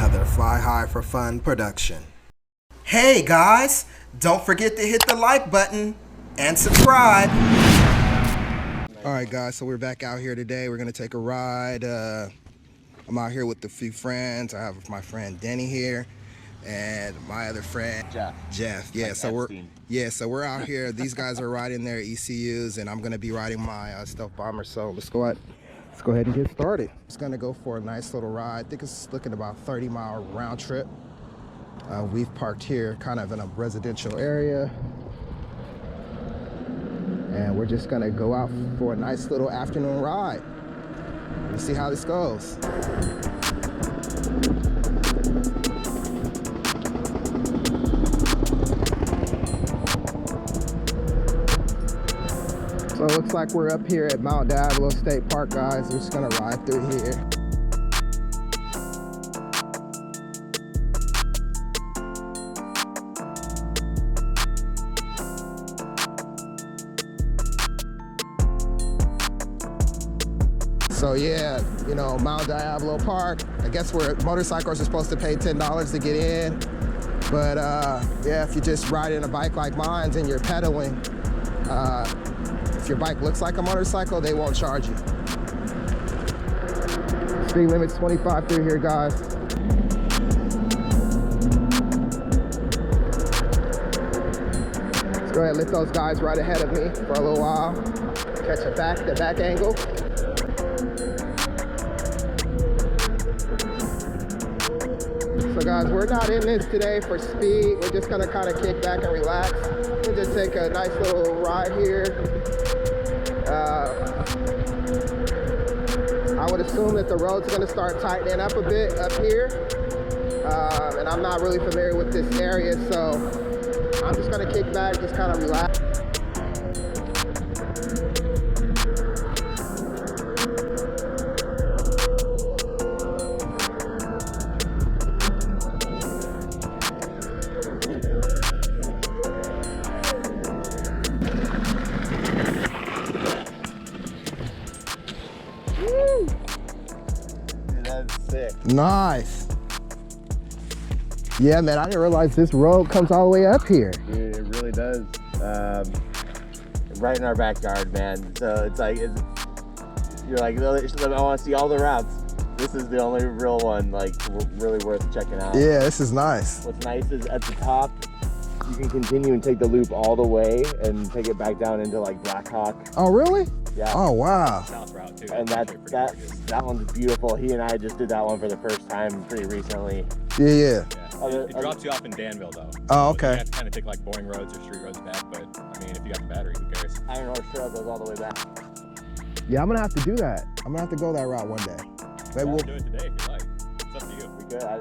another Fly High for Fun production. Hey guys, don't forget to hit the like button and subscribe. All right guys, so we're back out here today. We're gonna take a ride. I'm out here with a few friends. I have my friend Denny here and my other friend Jeff. Yeah, so we're out here. These guys are riding their ECUs and I'm gonna be riding my stealth bomber. So let's go ahead and get started. It's gonna go for a nice little ride. I think it's looking about 30-mile round trip. We've parked here kind of in a residential area. And we're just gonna go out for a nice little afternoon ride. Let's see how this goes. So it looks like we're up here at Mount Diablo State Park, guys. We're just gonna ride through here. So yeah, you know, Mount Diablo Park. I guess where motorcycles are supposed to pay $10 to get in. But yeah, if you're just riding a bike like mine and you're pedaling, if your bike looks like a motorcycle, they won't charge you. Speed limit's 25 through here, guys. Let's go ahead and let those guys right ahead of me for a little while. Catch the back angle. So guys, we're not in this today for speed. We're just gonna kind of kick back and relax. We'll just take a nice little ride here. I would assume that the road's gonna start tightening up a bit up here. And I'm not really familiar with this area, so I'm just gonna kick back, just kind of relax. Nice. Yeah, man, I didn't realize this road comes all the way up here. Dude, it really does. Right in our backyard, man. So it's like, you're like, I want to see all the routes. This is the only real one, like, really worth checking out. Yeah, this is nice. What's nice is at the top, you can continue and take the loop all the way and take it back down into like Black Hawk. Oh, really? Yeah. Oh, wow. South route too. And that one's beautiful. He and I just did that one for the first time pretty recently. Yeah. It drops you off in Danville though. Oh, okay. You have to kind of take like boring roads or street roads back, but I mean, if you got the battery, who cares? Iron Horse Trail goes all the way back. Yeah, I'm gonna have to do that. I'm gonna have to go that route one day. Maybe we'll do it today if you like. It's up to you. We could. I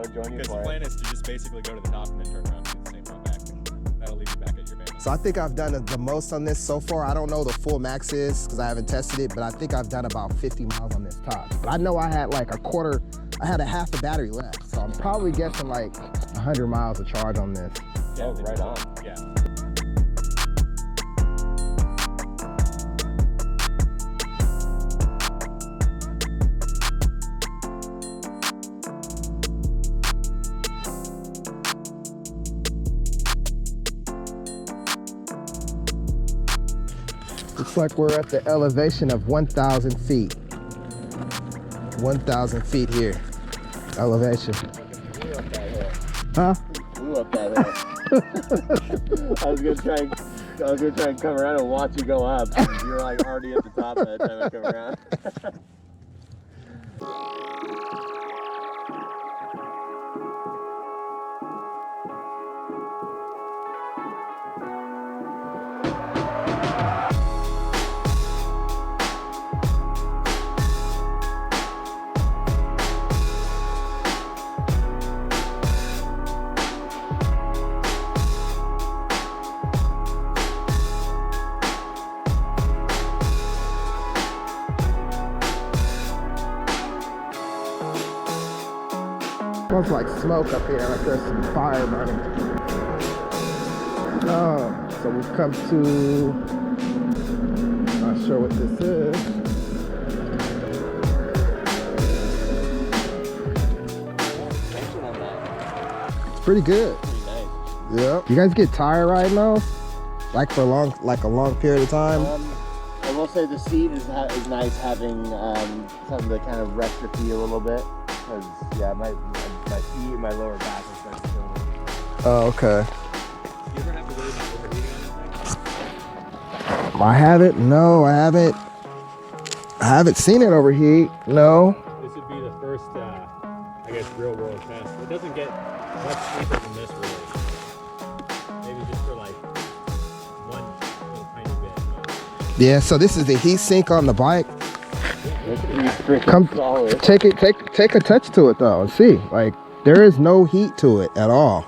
would join you for it. Because the plan is to just basically go to the top and then turn around and do the same route back. That'll leave you back at your van. So I think I've done the most on this so far. I don't know the full max is because I haven't tested it, but I think I've done about 50 miles on this top. But I know I had like I had a half a battery left. So I'm probably guessing like 100 miles of charge on this. Yeah, right on. Yeah. Looks like we're at the elevation of 1,000 feet. 1,000 feet here. Elevation. Huh? Blew up that hill. I was gonna try and come around and watch you go up. You were like already at the top by the time I come around. Smells like smoke up here, like there's some fire burning. Oh, so we've come to, not sure what this is. pretty good. Pretty nice. Yeah. You guys get tired riding those? Like for a long period of time? I will say the seat is nice, having something to kind of rest your feet a little bit. Because yeah, my feet and my lower back are starting to feel it. Oh, okay. You ever have to worry about overheating on that thing? I haven't. No, I haven't. I haven't seen it overheat. No. This would be the first, I guess, real world test. It doesn't get much cheaper than this, really. Maybe just for like one little tiny bit. But Yeah. So this is the heat sink on the bike. It's freaking Come, solid. take a touch to it though and see. Like there is no heat to it at all.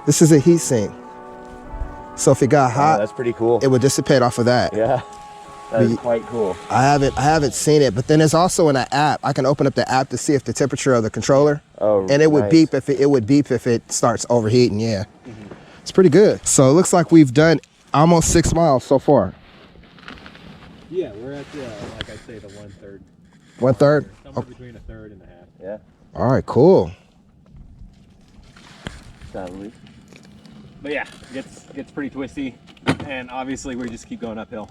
This is a heat sink. So if it got Oh, hot, that's pretty cool. it would dissipate off of that. Yeah, that is quite cool. I haven't seen it, but then there's also in an app. I can open up the app to see if the temperature of the controller, Oh, and it would nice. beep if it starts overheating. Yeah, it's pretty good. So it looks like we've done almost 6 miles so far. yeah, we're at, like I say, the 1/3. 1/3. Somewhere between a third and a half. Yeah, All right, cool. sadly. But yeah, it gets pretty twisty. And obviously, we just keep going uphill.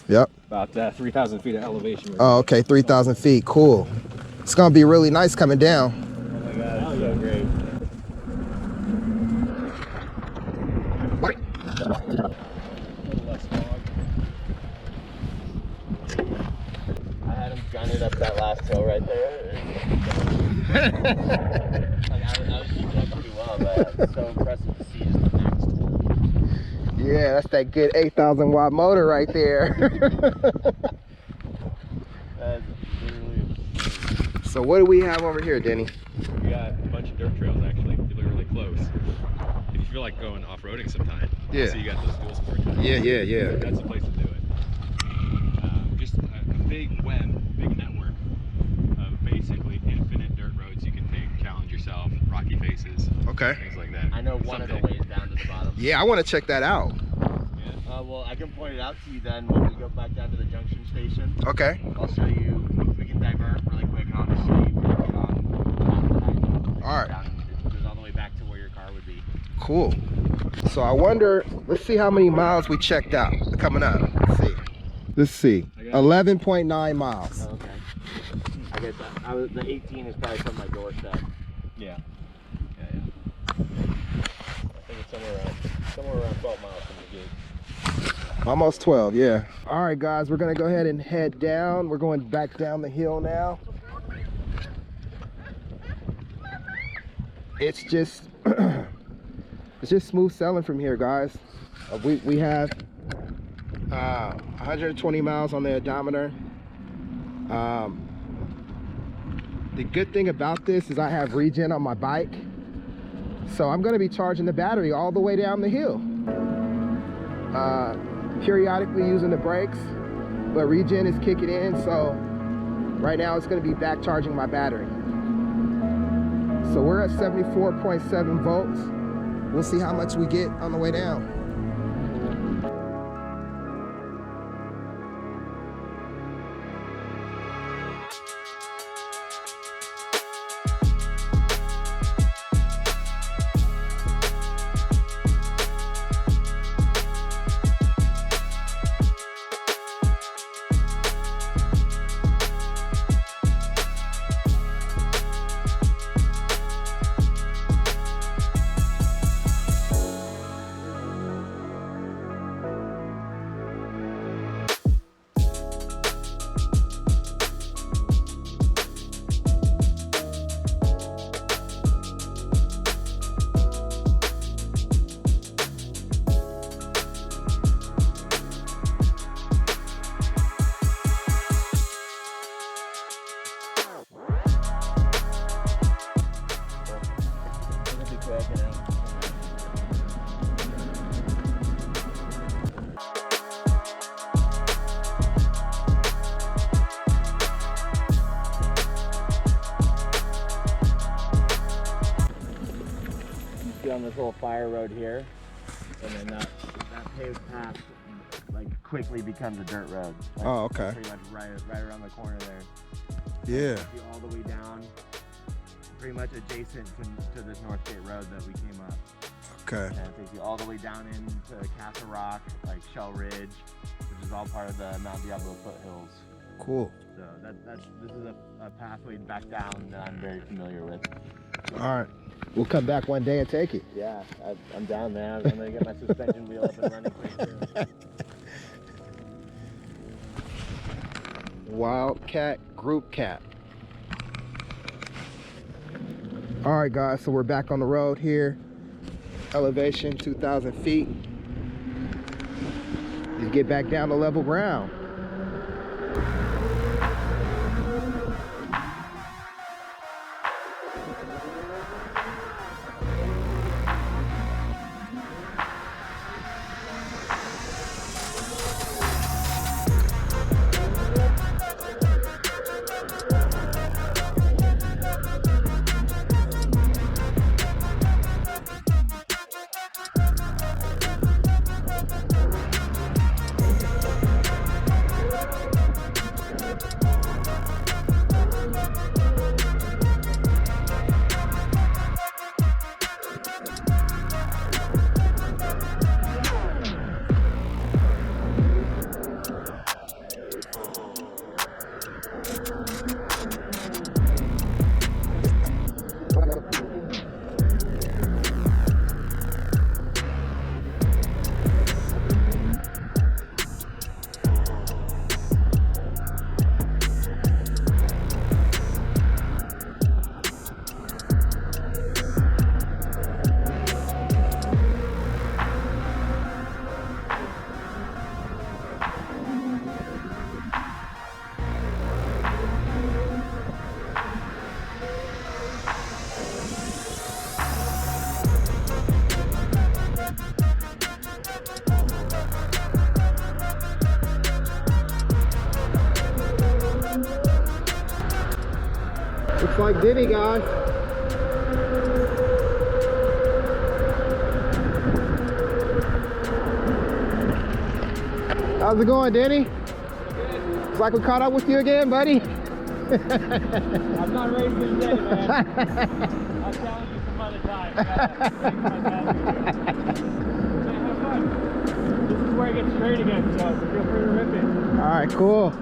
Yep. About 3,000 feet of elevation. Oh, okay, 3,000 feet. Cool. It's gonna be really nice coming down. Oh my god, it's so great. A little less fog. I had him gunning up that last hill right there. Like, I was keeping up pretty well, but it's so impressive to see just the max tool. Yeah, that's that good 8,000 watt motor right there. That's literally insane. So what do we have over here, Denny? We got a bunch of dirt trails actually, really close. If you feel like going off-roading sometime, Yeah. so you got those dual sport tires. Yeah. That's the place to do it. Just a big web, big network of basically infinite dirt roads you can take, challenge yourself, rocky faces, Okay. things like that. I know one of the Someday. ways down to the bottom. Yeah, I want to check that out. Yeah. Well, I can point it out to you then when we go back down to the junction station. Okay. I'll show you. We can divert really quick, and I'll just show you where we on. All right. It goes all the way back to where your car would be. Cool. So I wonder, let's see how many miles we checked out coming up. Let's see. 11.9 miles. Oh, okay. I get that. The 18 is probably from my doorstep. Yeah. I think it's somewhere around 12 miles from the gate. Almost 12, yeah. All right, guys, we're gonna go ahead and head down. We're going back down the hill now. It's just, it's just smooth sailing from here, guys. We have 120 miles on the odometer. The good thing about this is I have regen on my bike, so I'm gonna be charging the battery all the way down the hill. Periodically using the brakes, but regen is kicking in, so right now it's gonna be back charging my battery. So we're at 74.7 volts. We'll see how much we get on the way down. On this little fire road here, and then that paved path like quickly becomes a dirt road. Like, Oh, okay. Pretty much right around the corner there. Yeah. You all the way down pretty much adjacent to this North Gate Road that we came up. Okay. And it takes you all the way down into Castle Rock, like Shell Ridge, which is all part of the Mount Diablo foothills. Cool. So this is a pathway back down that I'm very familiar with. All right. We'll come back one day and take it. Yeah, I'm down there. I'm gonna get my suspension wheel up and running quick too. Wildcat Group Cat. All right, guys, so we're back on the road here. Elevation 2,000 feet. Let's get back down to level ground. Looks like Denny, guys. How's it going, Denny? Good. Looks like we caught up with you again, buddy. I'm not ready for the day, man. I'll challenge you some other time. Have fun. This is where it gets straight again, so feel free to rip it. All right, cool.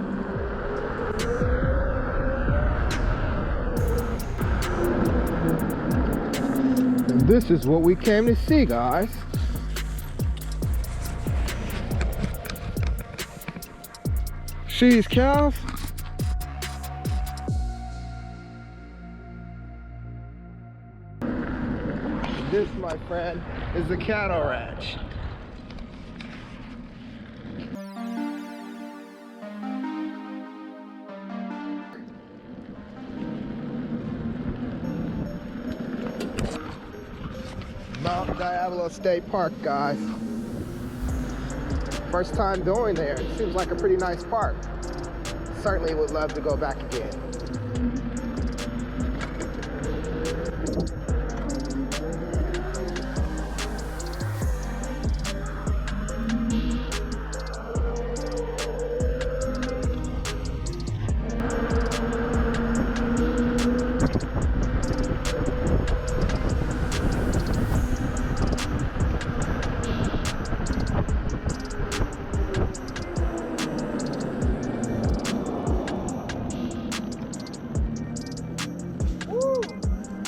This is what we came to see, guys. She's cows. This, my friend, is the cattle ranch. Mount Diablo State Park, guys. First time going there. It seems like a pretty nice park. Certainly would love to go back again.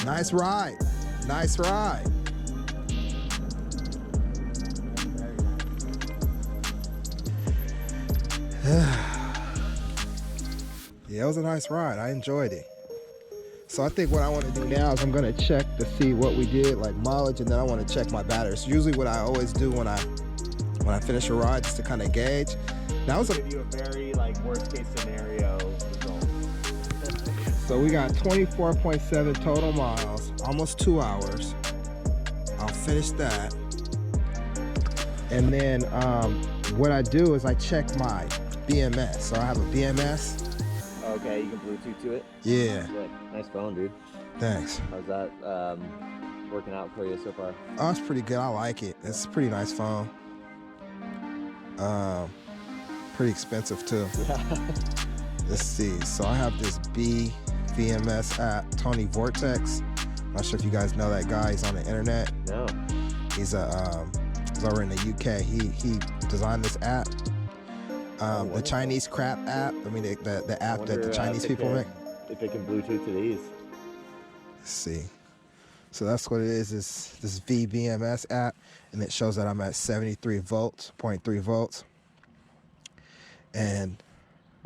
Nice ride. Nice ride. Yeah, it was a nice ride. I enjoyed it. So I think what I want to do now is I'm going to check to see what we did, like mileage, and then I want to check my batteries. Usually what I always do when I finish a ride is to kind of gauge. That was Give you a very like worst case scenario result. So we got 24.7 total miles, almost 2 hours. I'll finish that. And then what I do is I check my BMS. So I have a BMS. Okay, you can Bluetooth to it. Yeah. Good. Nice phone, dude. Thanks. How's that working out for you so far? Oh, it's pretty good. I like it. It's a pretty nice phone. Pretty expensive too. Yeah. Let's see. So I have this B VMS app, Tony Vortex. Not sure if you guys know that guy. He's on the internet. No. He's over in the UK. He designed this app. The Chinese crap app. I mean, the app that the Chinese people make. If it can Bluetooth to these. Let's see. So that's what it is this VBMS app, and it shows that I'm at 73 volts, 0.3 volts. And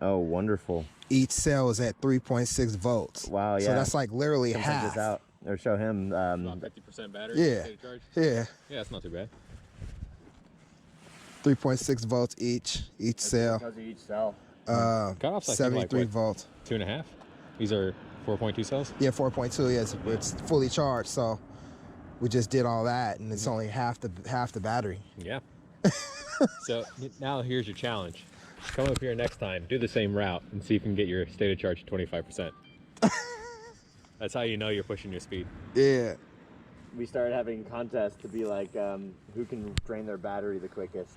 oh, wonderful. Each cell is at 3.6 volts. Wow, yeah. So that's like literally half. This out. Or show him. About 50% battery. Yeah. State of charge. Yeah. Yeah, that's not too bad. 3.6 volts each cell. Because of each cell. Cutoff's like 73 what, volts. 2.5. These are 4.2 cells. Yeah, 4.2. Yeah, it's fully charged. So we just did all that, and it's only half the battery. Yeah. So now here's your challenge. Come up here next time, do the same route, and see if you can get your state of charge to 25%. That's how you know you're pushing your speed. Yeah. We started having contests to be like, who can drain their battery the quickest.